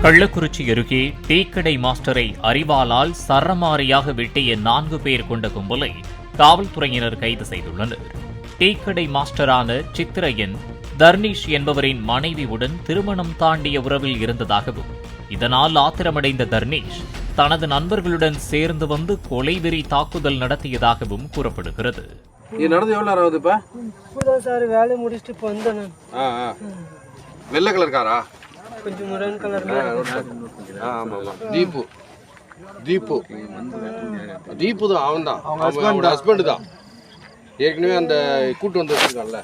கள்ளக்குறிச்சி அருகே டீக்கடை மாஸ்டரை அரிவாளால் சரமாரியாக வெட்டிய 4 பேர் கொண்ட கும்பலை காவல்துறையினர் கைது செய்துள்ளனர். டீக்கடை மாஸ்டரான சித்திரையன் தர்னீஷ் என்பவரின் மனைவியுடன் திருமணம் தாண்டிய உறவில் இருந்ததாகவும், இதனால் ஆத்திரமடைந்த தர்னீஷ் தனது நண்பர்களுடன் சேர்ந்து வந்து கொலைவெறி தாக்குதல் நடத்தியதாகவும் கூறப்படுகிறது. இது நடந்து எவ்வளோ நேரம் ஆகுது? இப்போதான் சார் வேலையை முடிச்சுட்டு இப்போ வந்தேன் நான். வெள்ளை கலர் காரா? கொஞ்சம் மெரூன் கலர்ல. ஆமாம். தீப்பு தான், அவன் தான், அவனோட ஹஸ்பண்ட் தான். ஏற்கனவே அந்த கூட்டு வந்து வச்சிருக்கான்ல.